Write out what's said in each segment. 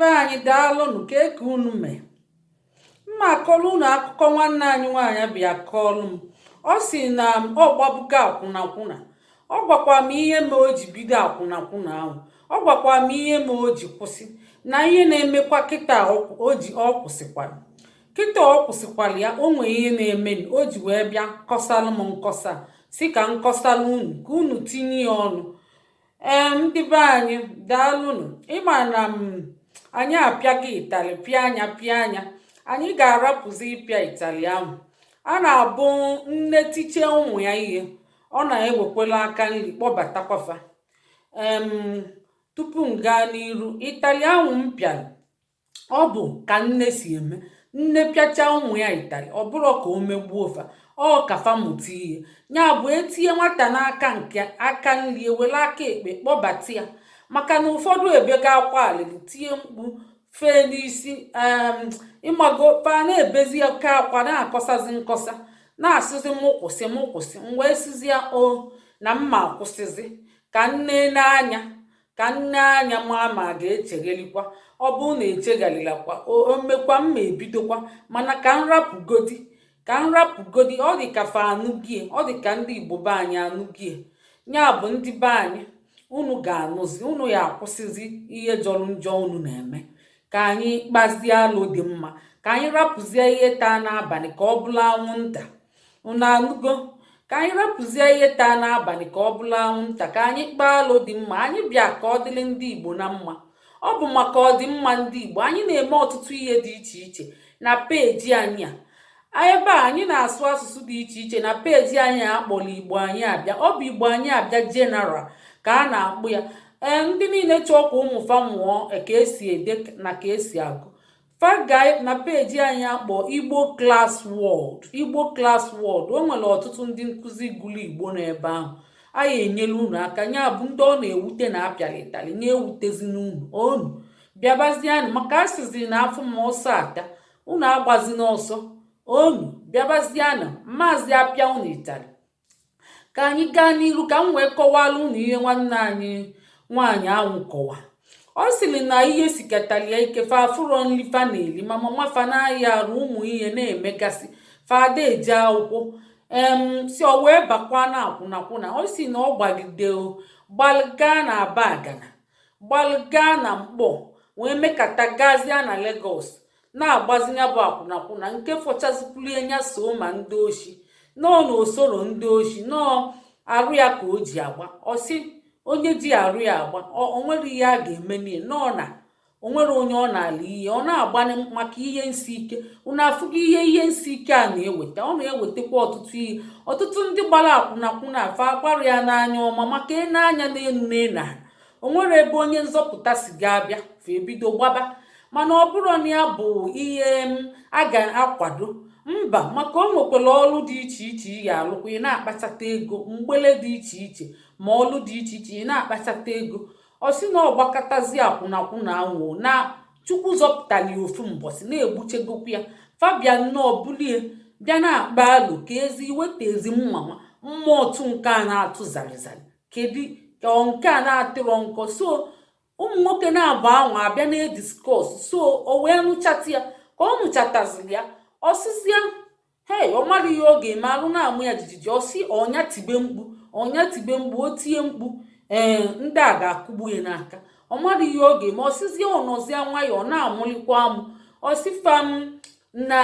be anyị daalụnụ ka eke unu mee. Mma akọrọ unu akụkọ nwanne anyị nwaanyị bịa kọọlụ m. Ọ sị na ọ gbabugo akwụnakwụna. Ọ gwakwa m ihe ma o ji bido akwụnakwụna ahụ. Ọ gwakwa m ihe ma o ji kwụsị na ihe na-emekwa kịta ọ kwụsịkwara. Kịta ọ kwụsịkwara ya, o nwere ihe na-eme o ji wee bịa kọsalụ m nkọsa si ka nkọsalụ unu ka unu tinye ya ọnụ. Ndị be anyị daalụnụ. Ịma na anyị apịaghị ịtalị pịa anya anyị ga-arapụzi ịpịa ịtalị ahụ. A na-abụ nne tiche ụmụ ya ihe, ọ na-ewekwala aka nri kpọbatakwafa. Tupu m gaa n'iru, ịtalị ahụ m pịara ọ bụ ka nne si eme. Nne pịacha ụmụ ya ịtalị, ọ bụrụ ka o megbuo fa, ọ kafa mụta ihe. Ya bụ etinye nwata n'aka nke aka nri, ewere aka ekpe kpọbata ya. Maka na ụfọdụ ebe ga-akwa alịrị tie mkpu fee n'isi, ịmago fa na-ebezi oke akwa na-akọsazi nkọsa na-asịzi m kwụsị wee sizi ya na mma akwụsịzi ka nne n'anya ma ga-echeghelikwa. Ọ bụrụ na echeghalilakwa o mekwa mma ebidokwa, mana ka nrapụgodi ọ dị ka fa anụgie, ọ dị ka ndị Igbo be anyị anụgie. Ya bụ ndị be anyị, unu ga-anụzi, unu ya akwụsịzi ihe jọrọ njọ unu na-eme. Ka anyị kpazie alụ dị mma, ka anyị rapụzie ihe taa n'abalị ka ọ bụla anwụnta. Unu anụgo? Ka anyị rapụzie ihe taa n'abalị ka ọ bụla anwụnta, ka anyị kpaa alụ dị mma. Anyị bịa ka ọ dịrị ndị Igbo na mma. Ọ bụ maka ọdịmma ndị Igbo anyị na-eme ọtụtụ ihe dị iche iche na peji anyị a. Ebe a anyị na-asụ asụsụ dị iche iche na peji anyị akpọrọ Igbo anyị abịa. Ọ bụ Igbo anyị abịa general ka a na-akpụ ya. Ndị niile chọọ ka ụmụ fa mụọ ka esi ede na ka esi agụ, faga na peji anyị akpọ Igbo Class World. O nwere ọtụtụ ndị nkụzi gụrụ Igbo n'ebe ahụ. Anyị enyela unu aka. Ya bụ ndị ọ na-ewute na apịara ịtalị na-ewutezi n'unu onu bịabazianụ, maka asịzi na afọ ma ọsọ ata unu agbazi n'ọsọ. Onu bịabazianụ, maazị apịa unu ịtalị. Ka anyị gaa n'iru ka m wee kọwara unu ihe nwanne anyị nwaanyị ahụ kọwa. Ọ sịrị na ihe sikatara ya ike, fa afụrọ nri fa na-eri, ma mama fa na-aya arụ ụmụ ihe na-emegasị, fada eje akwụkwọ. Si o wee bakwa na akwụnakwụna. Ọ si na ọ gbagide gbalga na aba agana, gbalga na mkpọ, wee mekata gazia na Lagos na-agbazinye bụ akwụnakwụna. Nke fọchazikwuru enya so ma ndị oshi nọọ na osoro ndị oshi nọọ arụ ya ka o ji agba. Ọ sị onye ji arụ ya agba o nwere ihe a ga-eme n'ihe nọọ na o nwere onye ọ na-ala ihe, ọ na-agbanye maka ihe nsi ike. Unu afụgo ihe nsi ike a na-eweta? Ọ na-ewetakwa ọtụtụ ihe. Ọtụtụ ndị gbara akwụnakwụna afa agbara ya n'anya ọma, maka n'anya n'elu na o nwere ebe onye nzọpụta si ga-abịa fa ebido gbaba. Mana ọ bụrụ na ya bụ ihe a ga-akwado, mba, maka o nwekwara ọrụ dị iche iche ị ga-alụkwa, ị na-akpachata ego, mgbele dị iche iche ma ọrụ dị iche iche ị na-akpachata ego. Ọ sị na ọgbakọtazi akwụnakwụna ahụ na Chukwu zọpụtali ofu mbọsị na-egbuchegokwu ya. Fabia nnọọ bulie bịa na-akpa alụ ka ezi weta ezi mmụọ otu nke a na-atụ zarizari, kedu ka nke a na-atịrọ nkọ. So ụmụ nwoke na-abụ ahụ abịa na-ediskọs. So o wee nụchata ya. Ka ọ nụchataziri ya, ọsịzịa ọ mara ihe ọ ga-eme, arụ na-amụ ya jijiji. Ọsị ọnya tibe mkpu, o tie mkpu, ndị a ga-akụgbu ya n'aka. Ọ mara ihe ọ ga-eme. Ọsịzie ọnọzie nwayọọ na-amụlikwa amụ. Ọsịfam na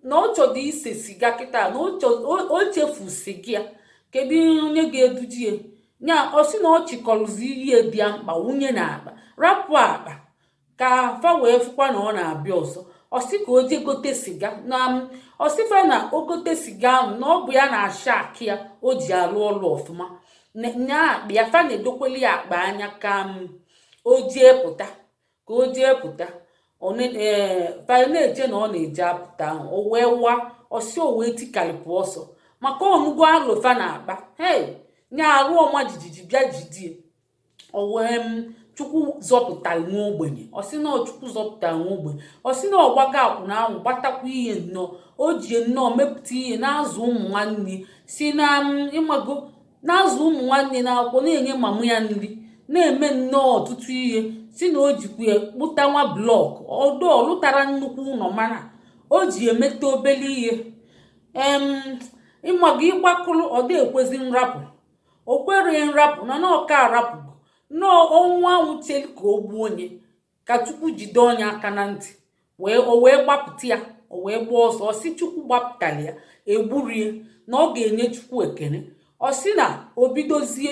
ọ chọrọ ise siga kịta, na o chefu siga ya, kedu onye ga-eduji ya? Nya ọsị na ọ chịkọrọzi ihe dị ya mkpa wunye na akpa, rapụ akpa ka fa wee fụkwa na ọ na-abịa ọzọ. Ọsị ka o je gote siga na ọsịfa na o gote siga ahụ na ọ bụ ya na-asha akị ya o ji alụ ọrụ ọfụma. Nya akpa ya fa na-edokweli ya akpa anya ka o jee pụta fa na-eche na ọ na-eje apụta ahụ. O wee wa ọsị o wee tikarịpụ ọsọ, maka ọnụgo alụfa na akpa. Nya arụ ọma jijiji bịa jidie. O wee Chukwu zọpụtara nwa ogbenye. Ọsị na Chukwu zọpụtara nwa ogbenye. Ọsị na ọgbago akwụna ahụ gbatakwa ihe nnọọ. O ji nnọọ mepụta ihe na-azụ ụmụ nwanne, si na ịmago na-azụ ụmụ nwanne na akwụkwọ, na-enye mama ya nri, na-eme nnọọ ọtụtụ ihe si na o jikwa kpụta nwa blọk ọ lụtara nnukwu ụlọ mana o ji emeta obele ihe ịmaga ịgbakụrụ ọ dị ekwezi nrapụ o kwere nrapụ na ọka arapụgo n'ọnwụ anwụ cheli ka o gbuo onye ka Chukwu jide onye aka na ntị o wee gbapụta ya o wee gbaa ọsọ ọ sị Chukwu gbapụtara ya egburie na ọ ga-enye Chukwu ekene ọ sị na o bidozie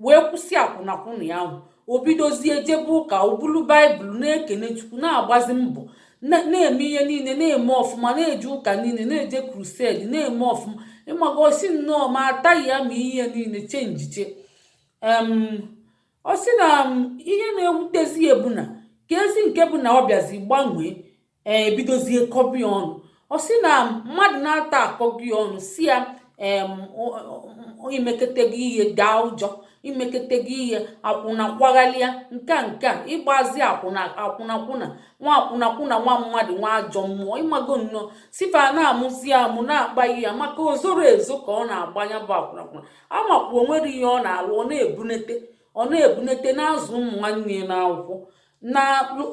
wee kwụsị akwụnakwụna ya ahụ o bidozie jebe ụka o bulu baịbụl na-ekene Chukwu na-agbazi mbọ na-eme ihe niile na-eme ọfụma na-eje ụka niile na-eje krused na-eme ọfụma ịmaga osi nnọọ ma ataghị ya ma ihe niile chenjiche ọ sị na ihe na-ewutezi ebu na ka ezi nke bụ na ọ bịazi gbanwee ebidozie kọbi ọnụ ọ sị na mmadụ na-ata akọgị ọnụ si ya imekete gị ihe daa ụjọ imekete gị ihe akwụna kwaghalịa nke a ịgbazi akwụnakwụna nwa mmadụ nwa ajọ mmụọ ịmago nnọọ sifa na-amụzi amụ na-akpaghị ya maka ozoro ezo ka ọ na-agbanya bụ akwụnakwụna amakwa onwere ihe ọ na-alụ ọ na-ebunete na-azụ ụmụ nwanne na akwụkwọ na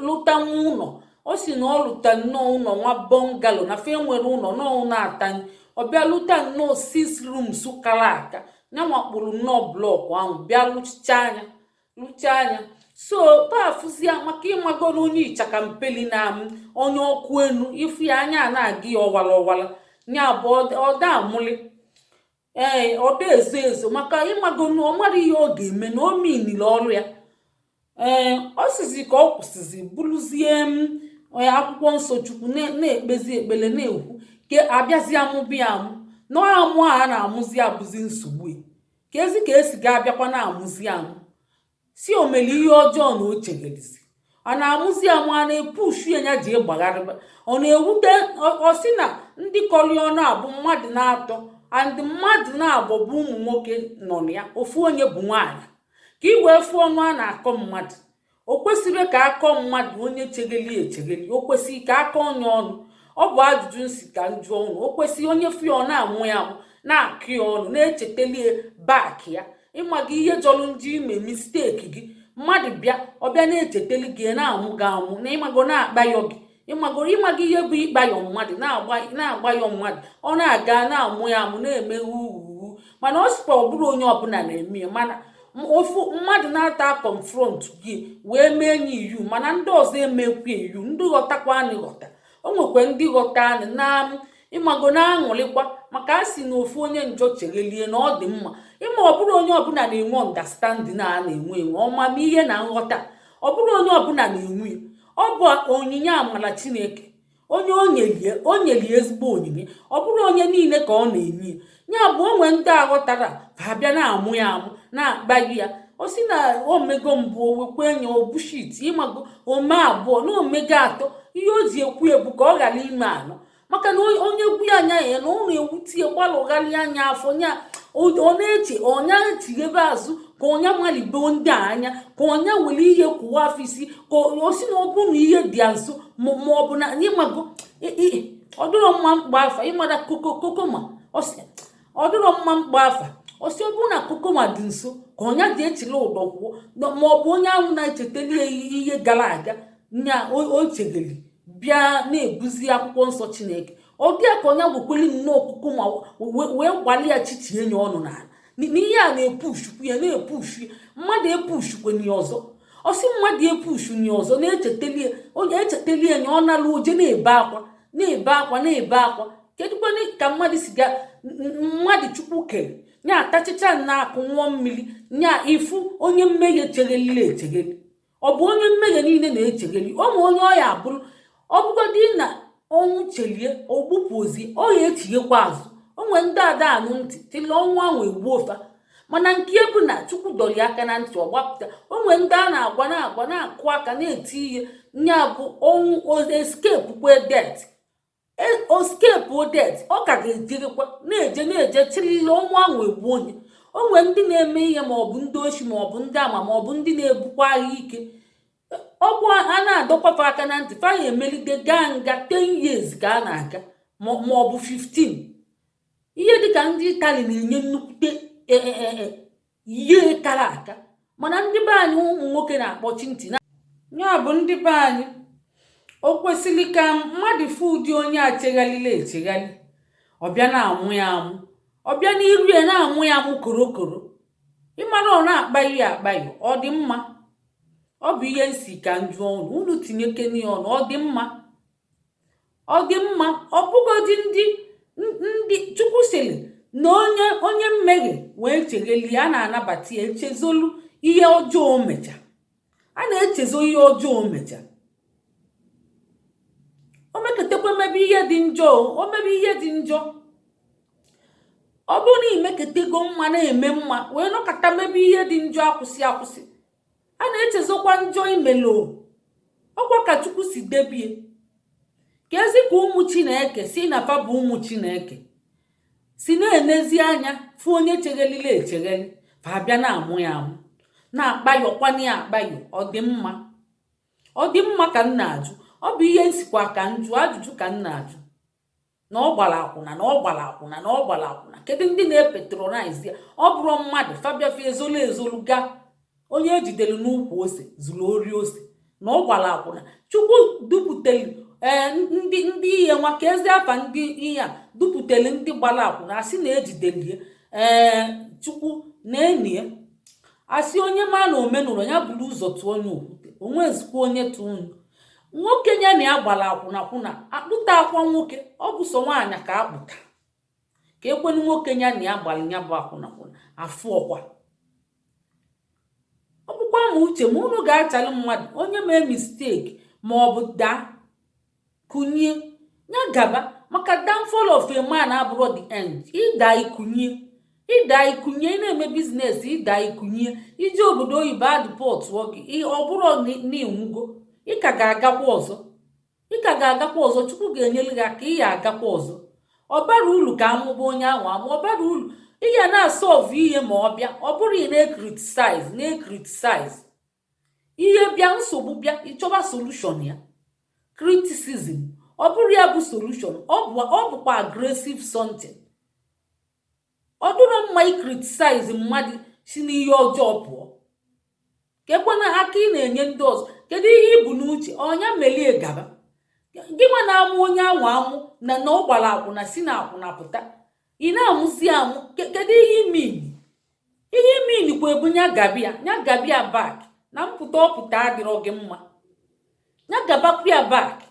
lụtanwu ụlọ ọ si na ọ lụta nnọọ ụlọ nwa bọngalo na fe nwere ụlọ nọọ na-atanye ọ bịa lụta nnọọ 6 rooms kara aka ya makpụrụ nnọọ blọkụ ahụ bịa lụchaa anya so pafụzia maka ịmagoro onye ịchaka mpeli na onye ọkụ enu ifu ya anya na-aga ya ọwala ya bụ ọda amụli ọda ezo maka ịmagoro ọ mara ihe ọ ga-eme na o minile ọrụ ya ọ sizi ka ọ kwụsịzi bụrụzie akwụkwọ nsọ Chukwu na-ekpezi ekpele na-ekwu ka abịazi amụbịa amụ na amụ a na-amụzi abụzi nsogbu ka esi ga-abịakwa na-amụzi amụ si omeli ihe ọjọọ na o chegharịzi a na-amụzi amụ a na-epushu ya ji gbagharịba ọ na-ewute ọ sị na ndị kọrị ọnụ abụ mmadụ na-atọ and mmadụ na-abụ bụ ụmụ nwoke nọ na ya ofu onye bụ nwaanyị ka ị wee fụọ ọnụ a na-akọ mmadụ o kwesịrị ka akọ mmadụ onye chegheli o kwesịrị ka akọ onye ọnụ ọ bụ ajụjụ nsi ka njụọ ọnụ o kwesịrị onye fịọ na-amụ ya amụ na-akụ ya ọnụ na-echetalie bak ya ịmaga ihe jọrọ ndị ime misteki gị mmadụ bịa ọbịa na-echeteli gị na-amụ gị amụ na ịmago na-akpayọ gị ịmaga ihe bụ ịkpayọ mmadụ na-agbayọ mmadụ ọ na-aga na-amụ ya amụ na-eme uhu mana ọ sịkwa ọ bụrụ onye ọbụla na-eme ya mana ofu mmadụ na-ata konfront gị wee mee enyi iyu mana ndị ọzọ emekwu iyu ndị ghọtakwa anyị ghọta o nwekwa ndị ghọta anyị na ịmago na-aṅụrịkwa maka a sị na ofu onye njọ cherelie na ọ dị mma ịma ọ bụrụ onye ọbụla na-enwe ọndastandin a na-enwe ọmamihe na nghọta ọ bụrụ onye ọbụla na-enwe ọ bụ onyinye amara Chineke onye o nyelie ezigbo onyinye ọ bụrụ onye niile ka ọ na-enye ya bụ onwe ndị aghọtara abịa na-amụ ya amụ na-akpaghi ya o si na omego mbụ owekwe enye obushit ịmago ome abụọ na omego atọ ihe o ji ekwu ebu ka ọ ghara ime anọ maka na onye gwu ya anya ya na ọ na-ewutie gbalụgharị anya afọ nya ọ na-eche ọnya tighebe azụ ka ọnya malibe ndị anya ka ọnya were ihe kwụwa afọ isi ka o si na ọ bụrụ na ihe dị nso ma ọ bụ na ịmago ọ dịrọ mma mkpa afa ịmara kokoma ọ dịrọ mma mkpa afa osi ọ bụrụ na kokoma dị nso ka ọnya dị echila ụdọ kwụọ ma ọ bụ onye ahụ na-echetali ihe gara aga nya o chegheli bịa na-ebuzi akwụkwọ nsọ Chineke ọ dị ya ka onye wekweli nnọọ okuku ma wee gbalị ya chichie enye ọnụ n'ala n'ihe a na-epushukwu ya na-epushu ya mmadụ epushukwe nye ọzọ ọsị mmadụ epushu nye ọzọ na-echeteli enye ọ nalụ oje na-ebe akwa kedụkwana ka mmadụ si ga mmadụ Chukwu kere nya atachicha na-akụ nwụọ mmiri nya ifu onye mmehie echegheli ọ bụ onye mmehie niile na-echegheli ụmụ onye ọya abụrụ ọ bụgodị na ọnwụ chelie ogbupụ ozi ọ ya etinyekwa azụ onwe ndị ada anụ ntị tili ọnwụ ahụ egbuo ofa mana nke bụ na Chukwu dọrọ ya aka na ntị ọ gbapụta onwe ndị a na-agwa na-akụ aka na-eti ihe nya bụ ọnwụ escape det ọ ka ga-ejirikwa na-eje chirili ọnwụ ahụ egbu onye onwe ndị na-eme ihe maọbụ ndị oshi maọbụ ndị ama maọbụ ndị na-ebukwa agha ike ọgwụ a na-adọkwafe aka na ntị fa ya emelite gaa nga 10 years ka a na-aga maọbụ 15 ihe dịka ndị Itali na-enye nnukwute ihe kara aka mana ndị be anyị ụmụ nwoke na-akpọchi ntị ya bụ ndị be anyị, o kwesịrị ka mmadụ fụ ụdị onye acheghalila echeghalị, ọbịa na-amụ ya amụ, ọbịa n'iru ya na-amụ ya amụ korokoro, ịmara ọ na-akpaghị akpaghị. Ọ dị mma? Ọ bụ ihe nsi ka njụ ọnụ, unu tinyekene ya ọnụ. Ọ dị mma? Ọ dị mma? Ọ bụgodị ndị Chukwu sịrị na onye mmehie wee chegheli, a na-anabata ya, echezolu ihe ọjọọ o mecha. A na-echezo ihe ọjọọ o mecha. O meketekwa mebe ihe dị njọ, o mebe ihe dị njọ. Ọ bụrụ na imeketego mma na-eme mma wee nọkọta mebe ihe dị njọ akwụsị akwụsị, a na-echezokwa njọ imelo. Ọkwa ka Chukwu si debie ka ezi ka ụmụ Chineke si na fa bụ ụmụ Chineke si na-enezi anya fụ onye cheghelile echegheli, fa abịa na-amụ ya amụ, na-akpayọkwana ya akpayọ. Ọ dị mma? Ọ dị mma ka m na-ajụ. Ọ bụ ihe nsikwa ka njụ ajụjụ ka m na-ajụ. Na ọ gbara akwụna, na ọ gbara akwụna, na ọ gbara akwụna. Kedu ndị na-epetronize ya? Ọ bụrụ mmadụ fabiafe ezolu ga onye ejidere n'ukwu ose zuru ori ose, na ọ gbara akwụna. Chukwu dupụtelu ndị ihe nwa ka ezi afa ndị ihe a dupụtelu ndị gbara akwụna, asị na ejidelie Chukwu na-enye asị onye ma na omenụrụ ya buru ụzọ tụọ onye okwute, onwe ezikwa onye tụọ unu. Nwoke ya na ya gbara akwụna kwụna akpụta akwa nwoke, ọ bụ sọ nwaanyị ka akpụta ka ekwenu nwoke ya na ya gbara ya bụ akwụna kwụna afụ ọkwa. Ọ bụkwa ma uche ma unu ga-achalụ mmadụ onye mee misteki ma ọ bụ daa kunye ya gaba, maka downfall of a man abụrụ the end. Ịda ikunye, ịda ikunye, ị na-eme biznes, ịda ikunye, iji obodo oyibo adịpọt gị, ọ bụrụ n'inwugo, ị ka ga-agakwa ọzọ, ị ka ga-agakwa ọzọ. Chukwu ga-enyere gị aka, ị ya agakwa ọzọ. Ọ bara uru ka amụba onye ahụ amụ, ọ bara uru. Ị ya na-asọlvụ ihe ma ọ bịa, ọ bụrụ ị na-ekritisize ihe bịa, nsogbu bịa, ịchọba solushon ya. Criticism ọ bụrụ ya bụ solushon, ọ bụkwa aggressive something. Ọ dụrụ mma ikritisize mmadụ si n'ihe ọjọọ pụọ. Kekwana aka ị na-enye ndị ọzọ. Kedu ihe ibu n'uche? Ọnya melie gaba. Gị nwa na-amụ onye anwụ amụ na ọ gbara akwụna si na akwụna pụta, ị na-amụzi amụ. Kedu ihe imini? Ihe imini kwa ebu nya gabia bak na mpụta ọpụta adịrọ gị mma, nya gabakwa ya bak.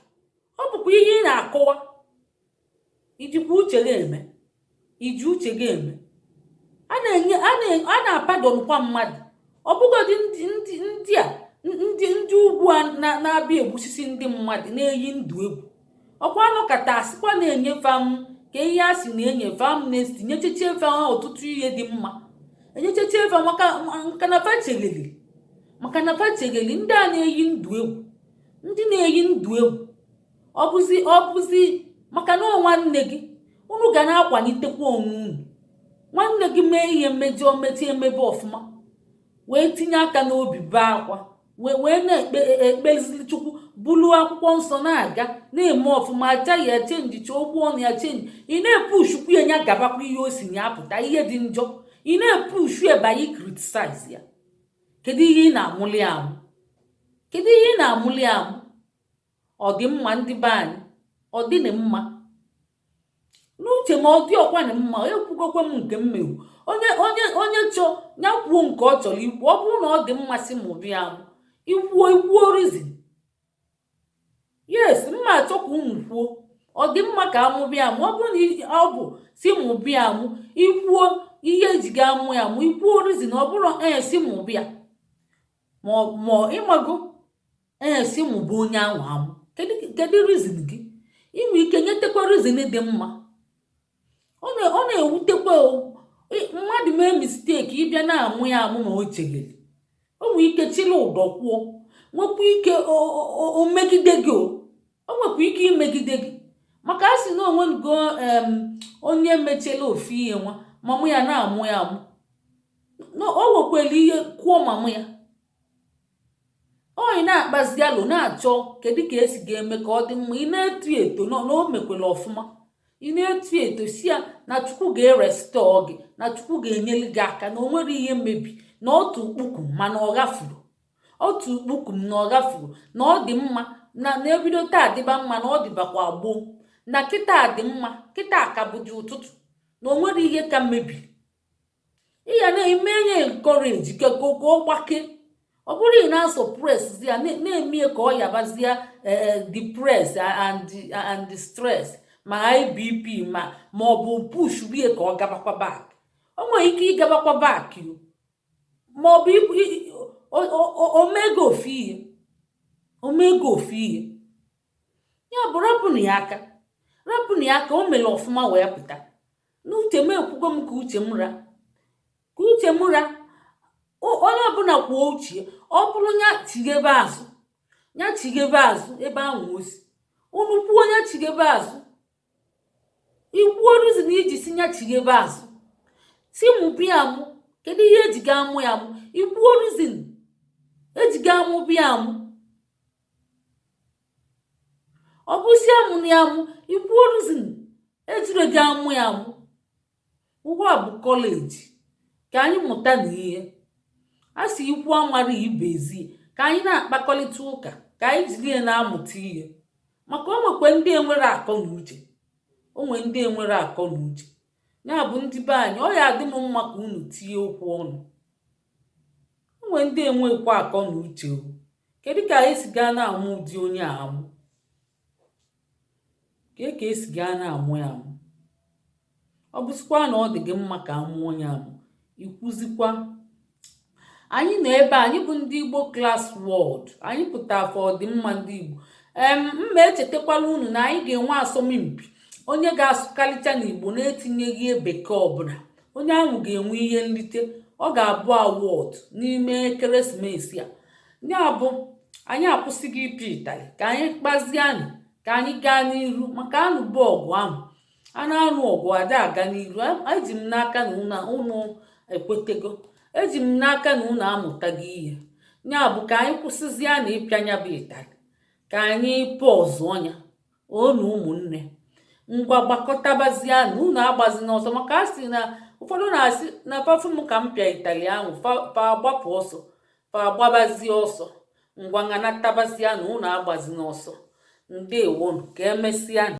Ọ bụkwa ihe ị na-akọwa. Ijikwa uche gị eme, iji uche gị eme. A na-apadọnkwa mmadụ. Ọ bụgodị ndị a ndị ugwu a na-abịa egbusisi ndị mmadụ na-eyi ndụ egwu. Ọkwa anọkata asịkwa na-enye fam ka ihe a sị na-enye fam nesti nyecheche fam ọtụtụ ihe dị mma, enyecheche fam maka na fa chegheli ndị a na-eyi ndụ egwu. Ndị na-eyi ndụ egwu ọ bụzi maka na nwanne gị, unu ga na-akwalitekwa onwe unu. Nwanne gị mee ihe mmejọ meti emebe ọfụma, wee tinye aka n'obi bee akwa, wee na-ekpezili Chukwu, bulu akwụkwọ nsọ na-aga na-eme ọfụma, aja ya chenjicha okwu ọnụ ya chenji. Ị na-epushukwu ya gabakwa ihe o si ya apụta, ihe dị njọ. Ị na-epushu ebanye criticize ya. Kedu ihe ị na-amụli amụ? Kedu ihe ị na-amụli amụ? Ọ dị mma ndị be anyị? Ọ dị na mma n'uche ma ọ dị ọkwa na mma? Ekwugokwe m nke mmewu. Onye chọọ ya kwuo nke ọ chọrọ ikwu. Ọ bụrụ na ọ dị mmasị ma obi amụ, ikwuo reason. Yes, mma achọ ka unu kwuo. Ọ dị mma ka amụbịa amụ. Ọ bụrụ na ọ bụ si mụbịa amụ, ikwuo ihe ejiga amụ ya amụ, ikwuo reason. Ọ bụrụ si mụbịa ma ịmago si mụbụ onye ahụ amụ, kedu reason gị? Inwe ike nyetekwa reason dị mma. Ọ na-ewutekwa mmadụ mee misteki, ịbịa na-amụ ya amụ ma o chegheli. O nwee ike chịla ụdọ kwuo, nwekwa ike o megide gị. O nwekwa ike imegide gị maka a sị na onwenugo onye mechela ofu ihe nwa mamụ ya na-amụ ya amụ. O wekwela ihe kwuo mamụ ya. Ị na-akpazi alụ na-achọ kedu ka esi ga-eme ka ọ dị mma. Ị na-eto eto na o mekwela ọfụma. Ị na-eto eto si ya na Chukwu ga-erestọ gị, na Chukwu ga-enyere gị aka, na o nwere ihe mmebi, na otu ukpuku mana ọ ghafuru. otu kpukum na ọ gafuru na ọ dị mma na ebido taa dịba mma na ọ dịbakwa gboo na kịta dị mma kịta ka bụdị ụtụtụ na o nwere ihe ka mebiri. Ị ya na-eme ya encourage ka ọ gbake. Ọ bụrụ ị na-asọpres ya na-eme ka ọ yabazie depress and the stress ma high BP ma ọ bụ push wie ka ọ gabakwa back. O nwere ike ịgabakwa back ma ọ bụ omego ofu ihe ya bụ rapụnụ ya aka o mere ọfụma wee pụta. N'uche m ekwugo m ka uche m ra onye ọbụla kwuo uche. Ọ bụrụ ya chighebe azụ ebe ahụ osi unu kwuo onye chighebe azụ ikwuo rizin iji si ya chighebe azụ si mụ bịa mụ kedu ihe ejiga amụ ya mụ ikwuo rizin ejiga amụ bịa mụ ọ bụsi amụ na ya mụ ikwuo rizin ejire ga amụ ya mụ. Ụwa bụ kọleji ka anyị mụta na ihe a sị ikwu amara ibe ezi ka anyị na-akpakọrịta ụka ka anyị jiri ya na-amụta ihe maka o nwekwe ndị enwere akọ na uche ya bụ ndị be anyị ọ ya adị m mma ka unu tinye okwu ọnụ. O nwere ndị enwekwa akọ na uche kedu ka anyị si gaa na-amụ ụdị onye amụ ka esi gaa na-amụ ya amụ. Ọ bụzikwa na ọ dị gị mma ka amụ onye amụ ikwuzikwa. Anyị nọ ebe anyị bụ ndị Igbo Class World anyị pụtara for ọdịmma ndị Igbo. Mma echetakwala unu na anyị ga-enwe asọmpi onye ga-asụkarịcha n'Igbo na-etinyeghị bekee ọbụla onye ahụ ga-enwe ihe nrite. Ọ ga-abụ awọd n'ime ekeresimesi a. Ya bụ anyị akwụsịghị ịpị ịtarị ka anyị kpazie anyị ka anyị gaa n'iru maka anụbụ ọgụ ahụ a na-anụ ọgụ ada aga n'iru. Eji m n'aka na unu ekwetego eji m n'aka na unu amụtaghị ihe. Ya bụ ka anyị kwụsịzie na ịpịa nya bụ ịtarị ka anyị pọzụ ọnya onu ụmụnne ngwa gbakọtabazie na unu agbazi n'ọsọ maka a sị na ụfọdụ na-asị na pafum ka m pịa ịtarị ahụ fa agbapụ ọsọ fa agbabazie ọsọ ngwa nganatabazie na unu agbazi n'ọsọ. Ndewonu ka emesịa.